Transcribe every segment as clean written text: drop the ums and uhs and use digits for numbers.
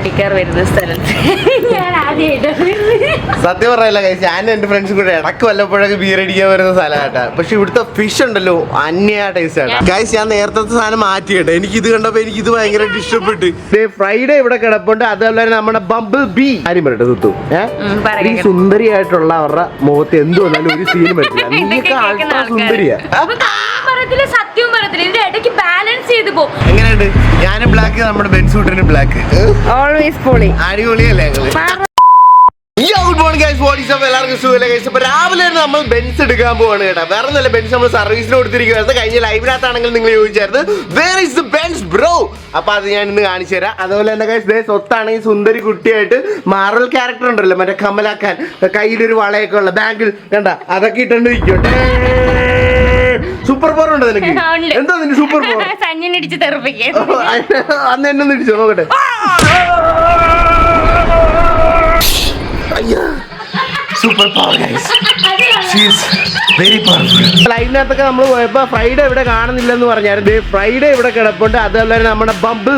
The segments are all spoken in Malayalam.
മടിക്കാർ വരുന്ന സ്ഥലത്ത് ഞാൻ ആദ്യമായിട്ടാണ്. സത്യം പറയല്ല കഴിച്ച് ഞാനും എന്റെ ഫ്രണ്ട്സും കൂടെ ഇടക്ക് വല്ലപ്പോഴൊക്കെ ബിയർ അടിക്കാൻ വരുന്ന സ്ഥലമാട്ടാ. പക്ഷെ ഇവിടുത്തെ ഫിഷ് ഉണ്ടല്ലോ അന്യ ടേസ്റ്റ് ആണ് ഗൈസ്. ഞാൻ നേരത്തെ സാധനം മാറ്റിയിട്ട് എനിക്ക് ഇത് കണ്ടപ്പോ എനിക്ക് ഇത് ഭയങ്കരമായിട്ട് ഇഷ്ടപ്പെട്ടു. ഫ്രൈഡേ ഇവിടെ കിടപ്പുണ്ട്. അതുപോലെ നമ്മുടെ ബംബിൾ ബീ കാര്യം പറയട്ടെ സുത്തു. ഈ സുന്ദരിയായിട്ടുള്ള അവരുടെ മുഖത്ത് എന്ത് വന്നാലും ഒരു സീനും പറ്റില്ല. നീയൊക്കെ അൾട്രാ സുന്ദരിയാ. സത്യവും പറയത്തില്ല, ഇതിന്റെ ഇടയ്ക്ക് ബാലൻസ് ചെയ്ത് പോകും. എങ്ങനെയുണ്ട്? ഞാനും ബ്ലാക്ക്, നമ്മുടെ ബെൻസൂട്ടനും ബ്ലാക്ക്. ഓൾവേസ് പൊളി, അടിപൊളിയല്ലേ ഞങ്ങള്? Good morning guys, what is up? എല്ലാവർക്കും സുഖമല്ലേ ഗൈസ്? അപ്പോൾ രാവിലെ നമ്മൾ ബെൻസ് എടുക്കാൻ പോവാണ് കേട്ടോ. വേറെ ഒന്നുമല്ല, ബെൻസ് നമ്മൾ സർവീസിന് കൊടുത്തിരിക്കുകയായിരുന്നു. കഴിഞ്ഞ ലൈവിനകത്താണെങ്കിൽ നിങ്ങൾ ചോദിച്ചായിരുന്നു where is the Benz bro. അപ്പോൾ അത് ഞാൻ ഇന്ന് കാണിച്ചു തരാം. അതുപോലെ തന്നെ ഗൈസ് സ്വത്താണെങ്കിൽ സുന്ദരി കുട്ടിയായിട്ട് മാറൽ ക്യാരക്ടർ ഉണ്ടല്ലോ, മറ്റേ കമലാക്കാൻ കയ്യിലൊരു വളയൊക്കെ ഉള്ള ബാങ്കിൽ കണ്ട അതൊക്കെ ഇട്ടുണ്ട് നിൽക്കട്ടെ. സൂപ്പർ പവർ ഉണ്ടോ നിനക്ക്? എന്താ നിന്റെ സൂപ്പർ പവർ? അന്ന് എന്നെ ഒന്ന് ഇടിച്ചോ നോക്കട്ടെ. Super power guys, she is very powerful. ലൈവിനകത്തൊക്കെ നമ്മൾ പോയപ്പോൾ ഫ്രൈഡേ ഇവിടെ കാണുന്നില്ലെന്ന് പറഞ്ഞായിരുന്നു. ഫ്രൈഡേ ഇവിടെ കിടപ്പുണ്ട്. അതുപോലെ തന്നെ നമ്മുടെ ബംബിൾ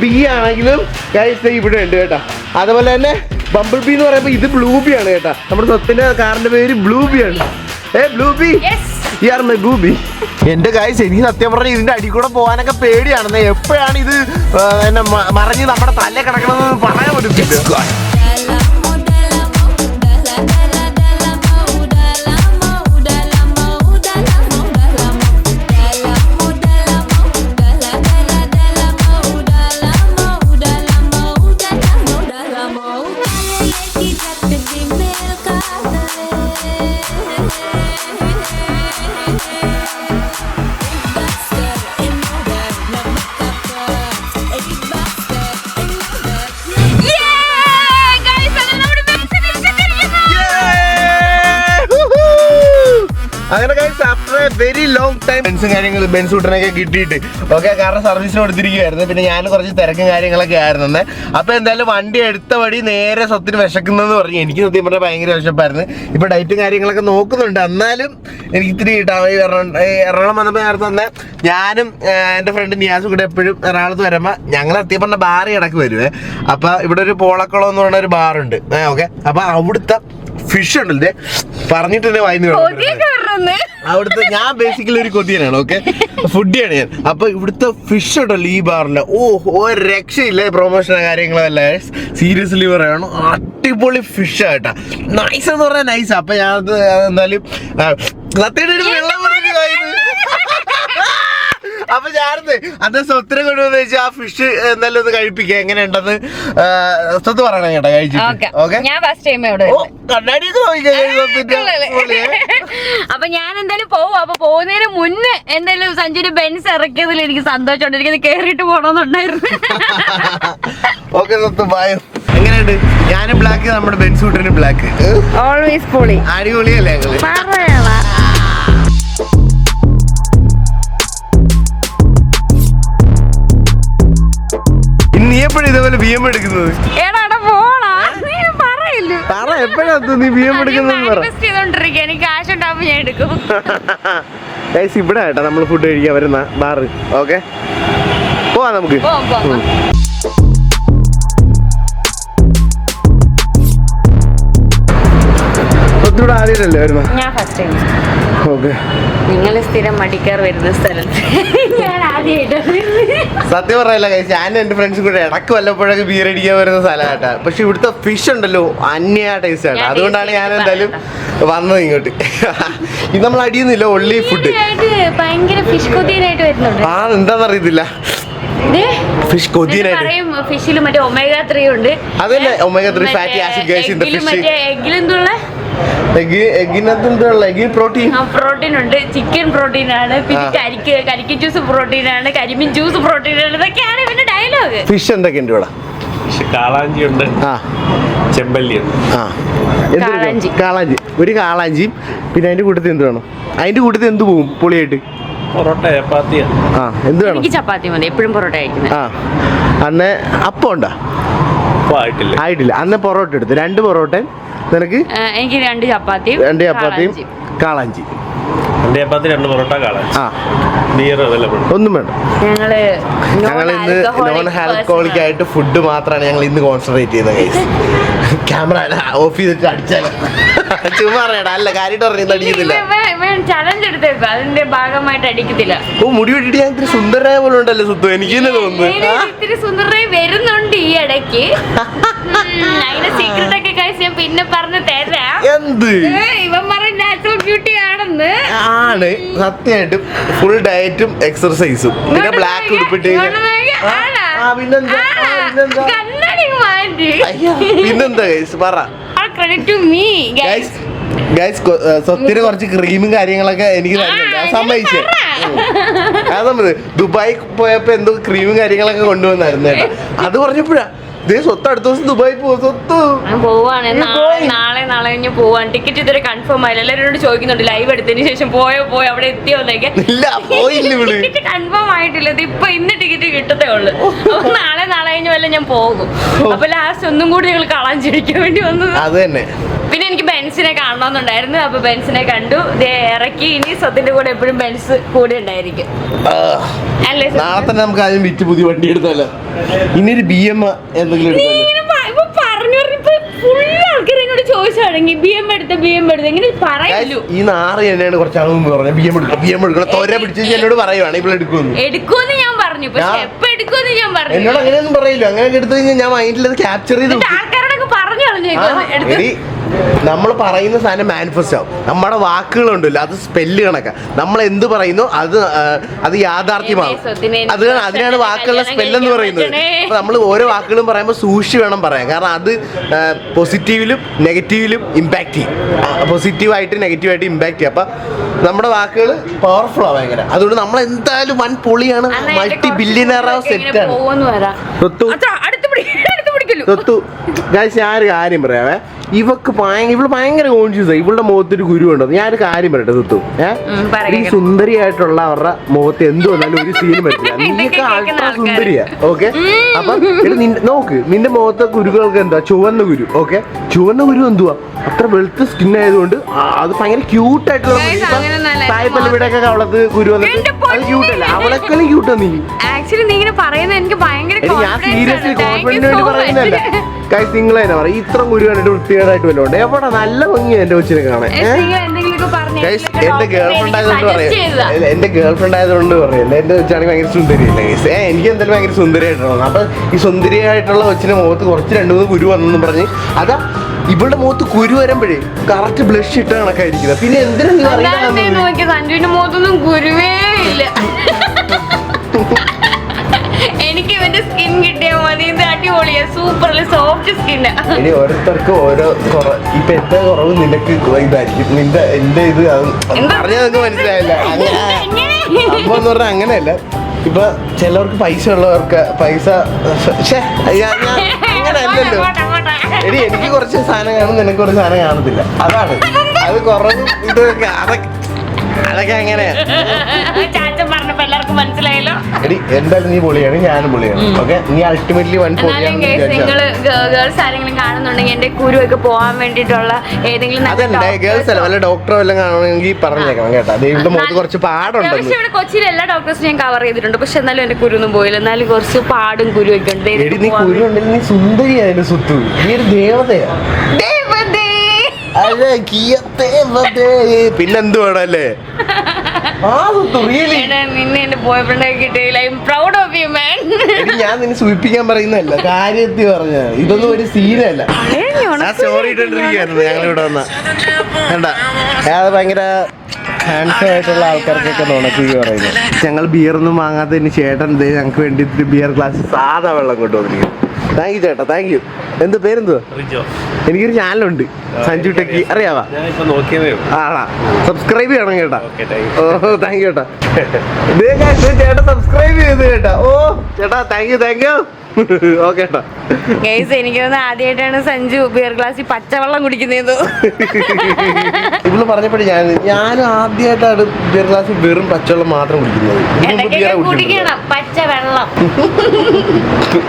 ബീ ആണെങ്കിലും ഗൈസ് ഇവിടെ ഉണ്ട് കേട്ടോ. അതുപോലെ തന്നെ ബംബിൾ ബീ എന്ന് പറയുമ്പോൾ ഇത് ബ്ലൂ ബി ആണ് കേട്ടോ. നമ്മുടെ സ്വത്തിന്റെ കാറിന്റെ പേര് ബ്ലൂ ബി ആണ്. ബ്ലൂ ബി, എന്റെ ഗൈസ് എനിക്ക് സത്യം പറഞ്ഞാൽ ഇതിന്റെ അടി കൂടെ പോകാനൊക്കെ പേടിയാണെന്ന്. എപ്പോഴാണ് ഇത് എന്നെ മറിഞ്ഞ് നമ്മുടെ തല കിടക്കണമെന്ന് പറയാൻ പറ്റത്തില്ല. അങ്ങനെ after a very long time ബെൻസും കാര്യങ്ങളും ബെൻസൂട്ടനൊക്കെ കിട്ടിയിട്ട് ഓക്കെ. കാരണം സർവീസിന് കൊടുത്തിരിക്കുകയായിരുന്നു. പിന്നെ ഞാൻ കുറച്ച് തിരക്കും കാര്യങ്ങളൊക്കെ ആയിരുന്നു. അപ്പോൾ എന്തായാലും വണ്ടി എടുത്ത വഴി നേരെ സ്വത്തിന് വിശക്കുന്നതെന്ന് പറഞ്ഞു. എനിക്ക് സത്യം പറഞ്ഞാൽ ഭയങ്കര വിശപ്പായിരുന്നു. ഇപ്പോൾ ഡയറ്റും കാര്യങ്ങളൊക്കെ നോക്കുന്നുണ്ട്. എന്നാലും എനിക്ക് ഇത്തിരി എറണാകുളം വന്നപ്പോൾ നേരത്തെ തന്നെ ഞാനും എൻ്റെ ഫ്രണ്ട് നിയാസും കൂടെ എപ്പോഴും എറണാകുളത്ത് വരുമ്പോൾ ഞങ്ങൾ സത്യം പറഞ്ഞ ബാറ് ഇടയ്ക്ക് വരുവേ. അപ്പോൾ ഇവിടെ ഒരു പോളക്കുളം എന്ന് പറഞ്ഞ ഒരു ബാറുണ്ട്. ഓക്കെ, അപ്പോൾ അവിടുത്തെ ഫിഷ് ഉണ്ടല്ലേ പറഞ്ഞിട്ട് തന്നെ വായിന്ന് അവിടുത്തെ ഞാൻ ബേസിക്കലി ഒരു കൊതിയനാണ്. ഓക്കെ, ഫുഡിയാണ് ഞാൻ. അപ്പൊ ഇവിടുത്തെ ഫിഷ് ഉണ്ടല്ലോ ഈ ബാറിന്റെ ഒരു രക്ഷയില്ല. പ്രൊമോഷനോ കാര്യങ്ങളോ അല്ല, സീരിയസ്ലി പറയണം, അടിപൊളി ഫിഷ് ആയിട്ടാ. നൈസ് എന്ന് പറഞ്ഞാൽ നൈസ്. അപ്പൊ ഞാൻ എന്തായാലും വെള്ളം അപ്പൊ ഞാനത് അന്ന് സ്വത്തിനെ കൊണ്ടുവന്ന് വെച്ചാൽ ആ ഫിഷ് എന്തായാലും ഒന്ന് കഴിപ്പിക്കുക. എങ്ങനെ ഉണ്ടെന്ന് സ്വത്ത് പറയണം കേട്ടോ കഴിച്ചിട്ട്. അപ്പൊ ഞാൻ എന്തായാലും പോവും. അപ്പൊ പോകുന്നതിന് മുന്നേ എന്തായാലും സഞ്ജുവിന്റെ ബെൻസ് ഇറക്കിയതിൽ എനിക്ക് സന്തോഷമുണ്ട്. എനിക്കത് കേറിയിട്ട് പോകണമെന്നുണ്ടായിരുന്നു. ഓക്കെ സ്വത്ത് ബായോ. എങ്ങനെയുണ്ട്? ഞാനും ബ്ലാക്ക്, നമ്മുടെ ബെൻസൂട്ടനും ബ്ലാക്ക്. ഓൾവേസ് പൊളി, അടിപൊളിയല്ലേ ഞങ്ങള്? നീ എപ്പോഴും ഇതേപോലെ ബി എം എടുക്കുന്നത്? ഇവിടെ കേട്ടോ നമ്മൾ ഫുഡ് കഴിക്കാൻ വരുന്ന ബാറ്. ഓക്കെ, പോവാ നമുക്ക്. ഒത്തിരി ആദ്യമല്ലേ വരുന്ന? ഓക്കെ, നിങ്ങൾ സ്ഥിരം മടിക്കാർ വരുന്ന സ്ഥലത്ത് ഞാൻ ആദ്യമായിട്ടാണ്. സത്യം പറയല്ല കഴിച്ച് ഞാനും എന്റെ ഫ്രണ്ട്സും കൂടെ ഇടക്ക് വല്ലപ്പോഴൊക്കെ ബിയർ അടിക്കാൻ വരുന്ന സ്ഥലമാട്ടാ. പക്ഷെ ഇവിടുത്തെ ഫിഷ് ഉണ്ടല്ലോ അന്യ ടേസ്റ്റ് ആണ്. അതുകൊണ്ടാണ് ഞാൻ എന്തായാലും വന്നത് ഇങ്ങോട്ട്. ഇത് നമ്മൾ അടിയുന്നില്ല, ഒള്ളി ഫുഡ്. ഭയങ്കര ഫിഷ് കൊതിയനായിട്ട് വരുന്നുണ്ട്. എന്താന്നറിയത്തില്ല, ഫിഷ് കൊതിയനായിട്ട്. ഫിഷിൽ മറ്റേ ഒമേഗ 3 ഉണ്ട്. അതല്ലേ omega 3 fatty acid guys in the fish. എഗ്ഗിലെന്തുള്ള പ്രോട്ടീൻ ഉണ്ട്. ചിക്കൻ പ്രോട്ടീൻ ആണ്. പിന്നെ കരിക്ക് ജ്യൂസ് പ്രോട്ടീൻ ആണ്. കരിമീൻ ജ്യൂസ് പ്രോട്ടീൻ ആണ്. ഇതൊക്കെയാണ് ഇവന്റെ ഡയലോഗ്. ഫിഷ് എന്തൊക്കെയുണ്ട് ഇവിടെ? കാളാഞ്ചി ഉണ്ട്, ചെമ്പല്ലി ഉണ്ട്. കാളാഞ്ചി, ഒരു കാളാഞ്ചിയും പിന്നെ അതിന്റെ കൂട്ടത്തിൽ എന്ത് വേണം? അതിന്റെ കൂട്ടത്തിൽ എന്ത് പോകും പൊളിയായിട്ട്? പൊറോട്ട, ചപ്പാത്തി. എന്ത് വേണം? എനിക്ക് ചപ്പാത്തി മതി, എപ്പോഴും പൊറോട്ട കഴിക്കുന്നത്. അന്ന് അപ്പം ഉണ്ടോ? ആയിട്ടില്ല. അന്ന് പൊറോട്ട എടുത്ത് 2 പൊറോട്ട നിനക്ക്. എനിക്ക് 2 ചപ്പാത്തിയും കാളാഞ്ചി. രണ്ട് ചപ്പാത്തി 2 പൊറോട്ട കാളാഞ്ചി. ആ ബിയർ അവൈലബിൾ. ഒന്നും വേണ്ട. ഞങ്ങൾ ഇന്ന് നോൺ ആൽക്കഹോളിക് ആയിട്ട് ഫുഡ് മാത്രമാണ് ഞങ്ങൾ ഇന്ന് കോൺസെൻട്രേറ്റ് ചെയ്യുന്നത് ഗൈസ്. ക്യാമറ ഓഫ് ചെയ്തിട്ട് അടിച്ചാലോ? ചുമ്മാ അറിയടാ, അല്ല കാര്യമായിട്ട് പറഞ്ഞത് അടിക്കുന്നില്ല. ചലഞ്ച് എടുത്തേക്കും, അതിന്റെ ഭാഗമായിട്ട് അടിക്കത്തില്ല. ഓ മുടി വെട്ടിട്ട് ഞാൻ ഇത്തിരി സുന്ദരനായ പോലെ ഉണ്ടല്ലോ സുത്തു, എനിക്ക് തന്നെ തോന്നുന്നു. ഇത്തിരി സുന്ദരമായി വരുന്നുണ്ട് ഈ ഇടയ്ക്ക്. അതിന്റെ സീക്രട്ട് ഒക്കെ കഴിച്ച് ഞാൻ പിന്നെ പറഞ്ഞു തരാം. എന്ത് ഇവൻ പറഞ്ഞ നാച്ചുറൽ ബ്യൂട്ടി ആണെന്ന്. ആണ് സത്യമായിട്ടും. ഫുൾ ഡയറ്റും എക്സർസൈസും പിന്നെ ബ്ലാക്ക് ഉടുപ്പിട്ട് പിന്നെന്താ ഗൈസ് പറ. Credit to me guys. സ്വത്തിന് കുറച്ച് ക്രീമും കാര്യങ്ങളൊക്കെ എനിക്ക് തരുന്നുണ്ട്. അത് സമ്മതിച്ചേ. അത് ദുബായി പോയപ്പോ എന്തോ ക്രീമും കാര്യങ്ങളൊക്കെ കൊണ്ടുവന്നായിരുന്നു കേട്ടോ. അത് പറഞ്ഞപ്പോഴാ സ്വത്ത് അടുത്ത ദിവസം ദുബായി പോകും. സ്വത്ത് പോവാണ്, നാളെ കഴിഞ്ഞ് പോവാണ്. ടിക്കറ്റ് ഇതുവരെ കൺഫേം ആയില്ല. എല്ലാവരോട് ചോദിക്കുന്നുണ്ട് ലൈവ് എടുത്തതിന് ശേഷം പോയോ അവിടെ എത്തിയോന്നൊക്കെ. ടിക്കറ്റ് കൺഫേം ആയിട്ടില്ല. ഇപ്പൊ ഇന്ന് ടിക്കറ്റ് കിട്ടത്തേ ഉള്ളു. അപ്പൊ നാളെ കഴിഞ്ഞ് വല്ല ഞാൻ പോകും. അപ്പൊ ലാസ്റ്റ് ഒന്നും കൂടി ഞങ്ങൾ കളാഞ്ചിരിക്കാൻ വേണ്ടി വന്നത്. അത് തന്നെ. പിന്നെ എനിക്ക് ബെൻസിനെ കാണണമെന്നുണ്ടായിരുന്നു. അപ്പൊ ബെൻസിനെ കണ്ടു, ഇറക്കി. ഇനി സ്വത്തിന്റെ കൂടെ എപ്പോഴും ബെൻസ് കൂടെ ഉണ്ടായിരിക്കും. അല്ലേ? നാളെ തന്നെ നമുക്ക് ആദ്യം വിറ്റ് പുതിയ വണ്ടി എടുത്താലോ? ഇനി ഒരു BM എന്തെങ്കിലും ആൾക്കാരോട് ചോദിച്ചാണെങ്കിൽ BM എടുത്ത് എങ്ങനെ പറയൂ? ഈ നാറ് തന്നെയാണ് കുറച്ചാൾ മുമ്പ് പറഞ്ഞത് BM എടുക്കണം. തോര പിടിച്ച് എന്നോട് പറയുവാണ് ഇപ്പോൾ എടുക്കുമെന്ന് ഞാൻ പറഞ്ഞു. പക്ഷെ എപ്പോ എടുക്കുമെന്ന് ഞാൻ പറഞ്ഞു. എന്നോട് അങ്ങനെയൊന്നും പറയില്ല. അങ്ങനെ എടുത്തു കഴിഞ്ഞാൽ ഞാൻ മൈൻഡിൽ അത് ക്യാപ്ചർ ചെയ്ത് ആൾക്കാരോടൊക്കെ പറഞ്ഞു കളഞ്ഞു. നമ്മൾ പറയുന്ന സാധനം മാനിഫെസ്റ്റ് ആവും. നമ്മുടെ വാക്കുകളുണ്ടല്ലോ അത് സ്പെല്ല് കണക്കാ. നമ്മൾ എന്ത് പറയുന്നു അത് യാഥാർത്ഥ്യമാവും. അതിനാണ് വാക്കുകളുടെ സ്പെല്ലെന്ന് പറയുന്നത്. അപ്പൊ നമ്മൾ ഓരോ വാക്കുകളും പറയുമ്പോൾ സൂക്ഷിച്ച് വേണം പറയാൻ. കാരണം അത് പോസിറ്റീവിലും നെഗറ്റീവിലും ഇമ്പാക്ട് ചെയ്യും. പോസിറ്റീവായിട്ട് നെഗറ്റീവായിട്ട് ഇമ്പാക്ട് ചെയ്യും. അപ്പൊ നമ്മുടെ വാക്കുകൾ പവർഫുൾ ആ ഭയങ്കര. അതുകൊണ്ട് നമ്മൾ എന്തായാലും വൻ പൊളിയാണ്. മൾട്ടി ബില്യണർ സെറ്റാണ്. ഞാനൊരു കാര്യം പറയാവേ. ഇവള് ഭയങ്കര കോൺഷ്യസ് ആയി. ഇവളുടെ മുഖത്തൊരു ഗുരു ഉണ്ടോ? ഞാനൊരു കാര്യം പറയട്ടെ സുത്തു. ഈ സുന്ദരിയായിട്ടുള്ള അവരുടെ മുഖത്ത് എന്ത് വന്നാലും ഒരു സീൻ പറ്റില്ല. നീയൊക്കെ അൾട്രാ സുന്ദരിയാ. ഓക്കെ, അപ്പൊ നോക്ക് നിന്റെ മുഖത്തെ കുരുകൾക്ക് എന്താ ചുവന്ന കുരു. ഓക്കെ, ചുവന്ന കുരു എന്തുവാ? അത്ര വെളുത്ത സ്കിൻ ആയതുകൊണ്ട് അത് ഭയങ്കര ക്യൂട്ടായിട്ടുള്ള സായിപ്പല്ലിവിടെയൊക്കെ അവളത് കുരു വന്നിട്ട് അത് ക്യൂട്ടല്ല. അവളെക്കാളും ക്യൂട്ടാ നീ. ഞാൻ സീരിയസ്ലി കോൺഫിഡന്റ് വേണ്ടി പറയുന്നതല്ല. നിങ്ങൾ തന്നെ പറയും ഇത്ര കുരു കണ്ടിട്ട് വൃത്തികേടായിട്ട് വല്ലതും ഉണ്ട്? എവിടെ നല്ല ഭംഗിയാ എന്റെ കൊച്ചിനെ കാണാൻ. എന്റെ ഗേൾഫ്രണ്ട് ആയതുകൊണ്ട് പറയാം. എന്റെ ഗേൾഫ്രണ്ട് ആയതുകൊണ്ട് പറയല്ല. എന്റെ കൊച്ചാണെങ്കിൽ ഭയങ്കര സുന്ദരിയല്ല ഗൈസ്. എനിക്ക് എന്തായാലും ഭയങ്കര സുന്ദരിയായിട്ടുള്ളത്. അപ്പൊ ഈ സുന്ദരിയായിട്ടുള്ള കൊച്ചിന്റെ മുഖത്ത് കുറച്ച് 2-3 കുരു വന്നെന്ന് പറഞ്ഞ് അതാ ഇവളുടെ മുഖത്ത് കുരു വരുമ്പോഴേ കറക്റ്റ് ബ്ലഷ് ഇട്ട കണക്കായിരിക്കുന്നത്. പിന്നെ എന്തിനാ നീ സഞ്ജുവിന്റെ മുഖത്തൊന്നും കുരുവേ ഇല്ല. എനിക്ക് ഇവന്റെ സ്കിൻ കിട്ടിയാൽ മതി. ഇത് അടിപൊളിയാ, സൂപ്പർ സോഫ്റ്റ് സ്കിന്നാ. ഇനി ഓരോരുത്തർക്ക് ഓരോ ഇപ്പൊ എത്ര കുറവ് നിനക്ക് ഇതായിരിക്കും. എന്റെ ഇത് പറഞ്ഞാൽ നിങ്ങൾക്ക് മനസ്സിലായില്ല. അപ്പൊ എന്ന് പറഞ്ഞാൽ അങ്ങനെയല്ല. ഇപ്പൊ ചിലവർക്ക് പൈസ ഉള്ളവർക്ക് പൈസ അങ്ങനെ അല്ലല്ലോ. എനിക്ക് കുറച്ച് സാധനം കാണും, നിനക്ക് കുറച്ച് സാധനം കാണത്തില്ല. അതാണ് അത് കുറവും ഇതൊക്കെ. അതൊക്കെ അങ്ങനെയാ. എല്ലാവർക്കും മനസ്സിലായല്ലോ. എടി എന്തായാലും നീ പൊളിയാണ്, ഞാനും പൊളിയാണ്. ഓക്കെ, നീ അൾട്ടിമേറ്റ്ലി വൺ പൊളിയാണ്. നിങ്ങൾ ഗേൾസ് ആരെങ്കിലും കാണുന്നുണ്ടെങ്കിൽ എന്റെ കുരു ഒക്കെ പോകാൻ വേണ്ടിട്ടുള്ള ഏതെങ്കിലും ഗേൾസ് അല്ല വല്ല ഡോക്ടറോ എല്ലാം കാണുമെങ്കിൽ പറഞ്ഞേക്കണം കേട്ടോ. ദൈവത്തിന്റെ മുഖത്ത് കുറച്ച് പാടുണ്ട്. പക്ഷെ ഇവിടെ കൊച്ചിയിൽ എല്ലാ ഡോക്ടേഴ്സും ഞാൻ കവർ ചെയ്തിട്ടുണ്ട്. പക്ഷെ എന്നാലും എന്റെ കുരുന്നും പോയില്ല. എന്നാലും കുറച്ച് പാടും കുരു ഒക്കെ ഉണ്ട്. നീ കുരു ഉണ്ടെങ്കിൽ നീ സുന്ദരിയായ സുത്തു. നീ ഒരു ദേവതയാ. പിന്നെന്ത് വേണം അല്ലേ? ഞാൻ നിന്നെ സൂചിപ്പിക്കാൻ പറയുന്നതല്ല, കാര്യത്തിൽ പറഞ്ഞ ഇതൊന്നും ഒരു സീനല്ല. ഞാൻ സ്റ്റോറി ഇട്ടിട്ടിരിക്കുകയായിരുന്നു ഞങ്ങളിവിടെ വന്ന കണ്ട. അത് ഭയങ്കര ഹാൻഡ്സം ആയിട്ടുള്ള ആൾക്കാർക്കൊക്കെ നുണക്കി പറയുന്നത്. ഞങ്ങൾ ബിയറൊന്നും വാങ്ങാത്തതിന് ചേട്ടൻ ഞങ്ങൾക്ക് വേണ്ടി ബിയർ ഗ്ലാസ് സാധാ വെള്ളം കൊണ്ടുവന്നിരിക്കുന്നു. താങ്ക് യു ചേട്ടാ, താങ്ക് യു. എന്ത് പേരെന്തുവാ? എനിക്കൊരു ചാനലുണ്ട് സഞ്ജു ടെക്കി, അറിയാവാ? ആണാ, സബ്സ്ക്രൈബ് ചെയ്യണം കേട്ടാ. ഓ താങ്ക് യു ചേട്ടാ. ചേട്ടാ സബ്സ്ക്രൈബ് ചെയ്ത് കേട്ടാ. ഓ ചേട്ടാ താങ്ക് യു. ഓക്കെ ചേട്ടാ. എനിക്ക് ആദ്യമായിട്ടാണ് സഞ്ജു ബിയർ ഗ്ലാസ്സിൽ പച്ചവെള്ളം കുടിക്കുന്നത്. ഇവള് പറഞ്ഞപ്പോഴേ ഞാനും ആദ്യമായിട്ടാണ് ബിയർ ഗ്ലാസ്സിൽ വെറും പച്ചവെള്ളം മാത്രം കുടിക്കുന്നത്. പച്ചവെള്ളം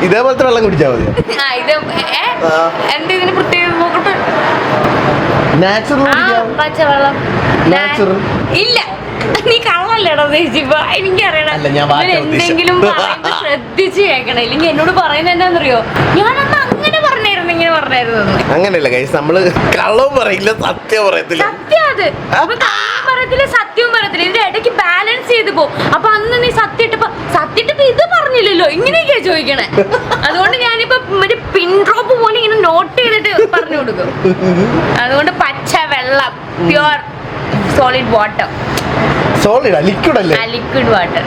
ഇതേപോലത്തെ വെള്ളം കുടിച്ചാൽ മതി. ഇതിന് പ്രത്യേകത നോക്കട്ടെ. നാച്ചുറൽ പച്ചവെള്ളം നാച്ചുറൽ ഇല്ല. നീ കള്ളല്ലേടാ ഉദ്ദേശിച്ചപ്പോ എനിക്കറിയണം. അല്ല, ഞാൻ മാറ്റാൻ എന്തെങ്കിലും പറയുമ്പോ ശ്രദ്ധിച്ച് കേൾക്കണം, ഇല്ലെങ്കിൽ എന്നോട് പറയുന്നത് എന്താണെന്നറിയോ, ഞാനന്ന് അങ്ങനെ പറഞ്ഞായിരുന്നു ഇങ്ങനെ പറഞ്ഞായിരുന്നു. അങ്ങനെയല്ല ഗൈസ്, നമ്മള് കള്ളവും പറയില്ല സത്യം പറയത്തില്ല. സത്യം അത് അപ്പൊ കള്ളവും പറയത്തില്ല സത്യവും പറയത്തില്ല, ഇതിന്റെ ഇടയ്ക്ക് ബാലൻസ് ചെയ്ത് പോകും. അപ്പൊ അന്ന് നീ സത്യമായിട്ടിപ്പോ ഇത് പറഞ്ഞില്ലല്ലോ, ഇങ്ങനെയൊക്കെയാ ചോദിക്കണേ. അതുകൊണ്ട് ഞാനിപ്പോ ഒരു പിൻ ഡ്രോപ്പ് പോലെ ഇങ്ങനെ നോട്ട് ചെയ്തിട്ട് പറഞ്ഞു കൊടുക്കും. അതുകൊണ്ട് പച്ച വെള്ളം, pure solid water, solid liquid അല്ലേ? Liquid water.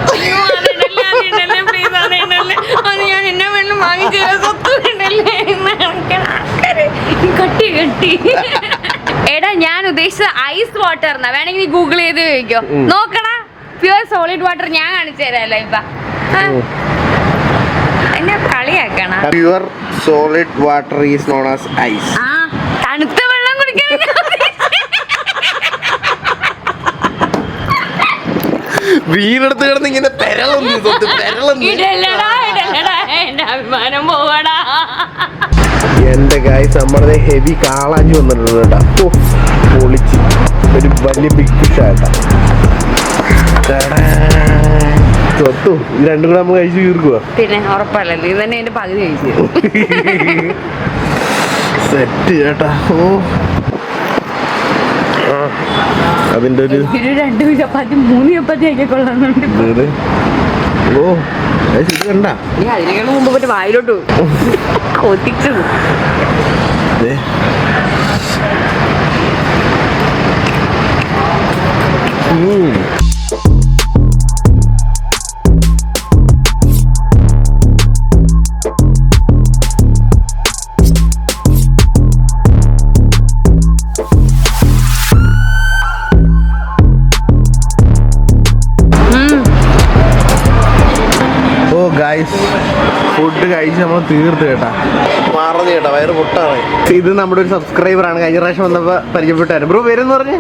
അത് ഞാൻ എന്നെ വേണം വാങ്ങിച്ചു കട്ടി കട്ടി. എടാ ഞാൻ ഉദ്ദേശിച്ചത് ഐസ് വാട്ടർ എന്നാ, വേണമെങ്കിൽ നീ ഗൂഗിൾ ചെയ്ത് ചോദിക്കോ, നോക്കടാ. പ്യുവർ സോളിഡ് വാട്ടർ ഞാൻ കാണിച്ചു തരാമല്ലോ ഇപ്പൊ. എന്നെ കളിയാക്കണ. Pure solid water is known as ice. ആ തണുത്ത വെള്ളം കുടിക്കാൻ വീടെടുത്ത് കിടന്ന് ഇങ്ങനെ അഭിമാനം പോവാടാ. എന്റെ ഗൈസ് നമ്മുടെ ഹെവി കാളാഞ്ചി വന്നിട്ടുണ്ട് കേട്ടോ. പൊളിച്ച് ഒരു വലിയ ബിഗ് ഫിഷ് ആയിട്ടാ. തൊട്ടു ഇത് രണ്ടും കൂടെ നമ്മൾ കഴിച്ചു തീർക്കുക. പിന്നെ ഉറപ്പല്ലല്ലോ, ഇത് തന്നെ എന്റെ പകുതി കഴിച്ചു. സെറ്റ് ചേട്ടാ. ഓ അതിന്റെ ഒരു 2 ചപ്പാത്തി 3 ചപ്പാത്തി ഒക്കെ കൊള്ളാന്നുണ്ട്. ഓ ഇത് കണ്ട അതിനേക്കാൾ മുമ്പ് മറ്റേ വായിലോട്ട് കൊത്തിച്ചത്. ഫുഡ് കഴിച്ച് നമ്മൾ തീർത്ത് കേട്ടാ. മറന്നു കേട്ടാ, വയറ് പൊട്ടാണ്. ഇത് നമ്മുടെ ഒരു സബ്സ്ക്രൈബർ ആണ്, കഴിഞ്ഞ പ്രാവശ്യം വന്നപ്പോ പരിചയപ്പെട്ടായിരുന്നു. ബ്രോ പേരെന്ന് പറഞ്ഞ്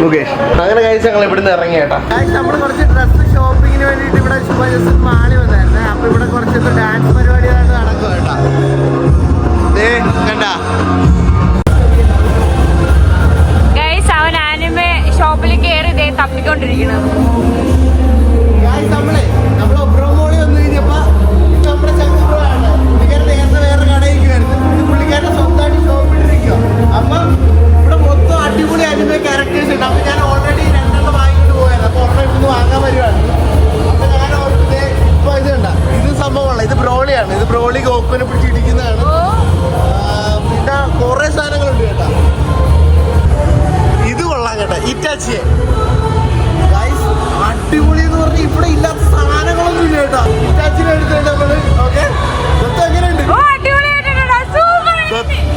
മുകേഷ്. അങ്ങനെ കഴിച്ച് ഞങ്ങൾ ഇവിടുന്ന് ഇറങ്ങി കേട്ടാ. നമ്മൾ കുറച്ച് ഡ്രസ് ഷോപ്പിങ്ങിന് വേണ്ടിയിട്ട് ഇവിടെ മാളി വന്നായിരുന്നു. അപ്പൊ ഇവിടെ കുറച്ച് ഡാൻസ് പരിപാടികളായിട്ട് നടക്കുക കേട്ടാ. കണ്ടാ അവൻ ആനിമേ ഷോപ്പിൽ കയറി ഇതേ തപ്പിക്കൊണ്ടിരിക്കണം. നമ്മള് ഒബ്രോമോളി വന്നു കഴിഞ്ഞപ്പോ നമ്മുടെ ചങ്ങാണ് പുള്ളിക്കാരൻ നേരത്തെ വേറെ കടയിക്കുമായിരുന്നു. പുള്ളിക്കാരന്റെ സ്വന്തമായിട്ട് ഷോപ്പിട്ടിരിക്കുക. അപ്പൊ ഇവിടെ മൊത്തം അടിപൊളി അനിമേ ക്യാരക്ടേഴ്സ് ഉണ്ട്. അപ്പൊ ഞാൻ ഓൾറെഡി 2 വാങ്ങിട്ട് പോയായിരുന്നു. അപ്പൊ ഒരെണ്ണം ഇവിടുന്ന് വാങ്ങാൻ വരുവാണ്. അപ്പൊ ഞാൻ ഇപ്പൊ ഇത് കണ്ട, ഇത് സംഭവമല്ല, ഇത് ബ്രോളിയാണ്. ഇത് ബ്രോളി ഗോക്കുവിനെ പിടിച്ച് ഇടിക്കുന്നതാണ്. പിന്നെ കുറെ സാധനങ്ങളുണ്ട് കേട്ടാ. ഇത് കൊള്ളാം കേട്ടാ, ഇറ്റാച്ചിയെ അടിപൊളി എന്ന് പറഞ്ഞാൽ ഇവിടെ ഇല്ലാത്ത സാധനങ്ങളൊന്നും ഇല്ല കേട്ടോ. ഇറ്റാച്ചിനെ എടുത്തിട്ട് നമ്മള് ഓക്കെ എങ്ങനെയുണ്ട്?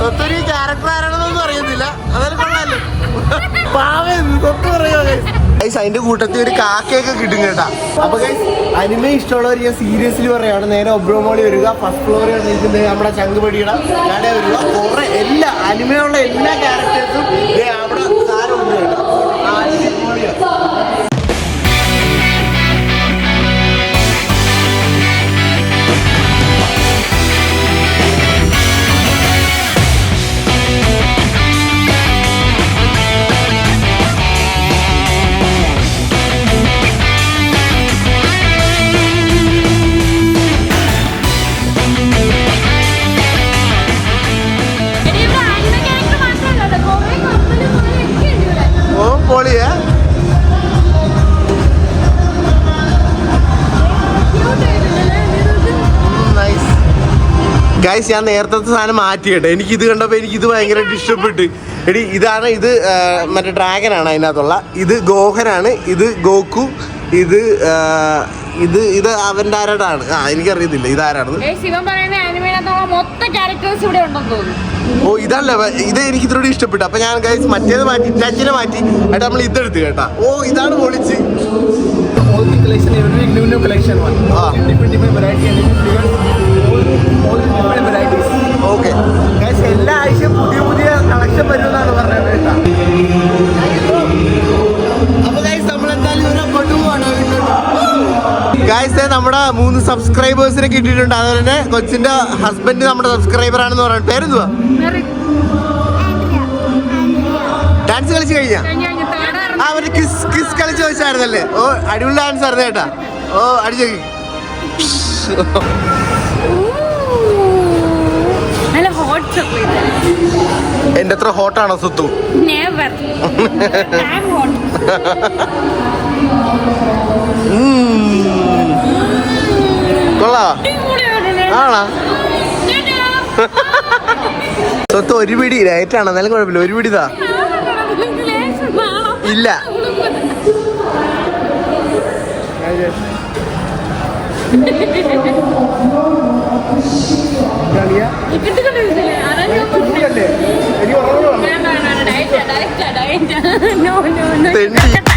ഒത്തിരി ക്യാരക്ടർ ആരാണെന്നൊന്നും അറിയുന്നില്ല. അതായത് കൊള്ളാല്ലേ, തൊട്ട് പറയുമോ ഗൈസ്. അതിന്റെ കൂട്ടത്തിൽ ഒരു കാക്കയൊക്കെ കിട്ടും കേട്ടാ. അപ്പൊ ഗൈസ് അനിമേ ഇഷ്ടമുള്ളവർ ഞാൻ സീരിയസ്ലി പറയാണ്, നേരെ ഒബ്രോമോളി വരിക. ഫസ്റ്റ് ഫ്ലോറിൽ വന്നിരിക്കുന്നത് നമ്മുടെ ചങ്കുപടിയുടെ കട വരിക. കുറെ എല്ലാ അനിമയുള്ള എല്ലാ ക്യാരക്ടേഴ്സും അവിടെ സാധനം ഉണ്ട് കേട്ടോ. പൊളിയാ ഗൈസ്. ഞാൻ നേരത്തെ സാധനം മാറ്റി കേട്ടോ. എനിക്ക് ഇത് കണ്ടപ്പോൾ എനിക്കിത് ഭയങ്കരമായിട്ട് ഇഷ്ടപ്പെട്ട്. എടി ഇതാണ്, ഇത് മറ്റേ ഡ്രാഗനാണ് അതിനകത്തുള്ള. ഇത് ഗോഹനാണ്, ഇത് ഗോക്കു, ഇത് ഇത് ഇത് അവൻ്റെ ആരാടാണ്. എനിക്കറിയത്തില്ല ഇതാരാണെന്ന്. ഓ ഇതല്ല, ഇത് എനിക്ക് ഇതിലൂടെ ഇഷ്ടപ്പെട്ടു. അപ്പൊ ഞാൻ ഗൈസ് മറ്റേത് മാറ്റി, ഇറ്റാച്ചിനെ മാറ്റി, എന്നിട്ട് നമ്മൾ ഇതെടുത്ത് കേട്ടാ. ഓ ഇതാണ് പൊളിച്ച്. ഓക്കെ ഗൈസ്, എല്ലാ ആഴ്ചയും പുതിയ പുതിയ കളക്ഷൻ വരുമെന്നാണ് പറഞ്ഞത് കേട്ടാ. അപ്പൊ ഗൈസ് നമ്മൾ എന്തായാലും കൊണ്ടുപോവാണ്. ഗൈസ് നമ്മുടെ 3 സബ്സ്ക്രൈബേഴ്സിനെ കിട്ടിയിട്ടുണ്ട്. അതുപോലെ തന്നെ കൊച്ചിന്റെ ഹസ്ബൻഡ് നമ്മുടെ സബ്സ്ക്രൈബർ ആണെന്ന് പറയുന്നത്. പേരെന്തുവാ? ഡാൻസ് കളിച്ച് കഴിഞ്ഞാ? ഒരു കിസ് കിസ് കളിച്ച് വെച്ചായിരുന്നല്ലേ. ഓ അടിപൊളി ഡാൻസ് ആയിരുന്നു കേട്ടാ. ഓ അടിച്ചു. നല്ല ഹോട്ട് ചോക്ലേറ്റ്. എന്റെ അത്ര ഹോട്ടാണോ സുത്തു? നെവർ. I am hot. കൊള്ളാ ആണോ? സ്വത്ത് ഒരു പിടി ലൈറ്റാണ്, എന്നാലും കുഴപ്പമില്ല. ഒരു പിടിതാ. ഇല്ല തെണ്ടി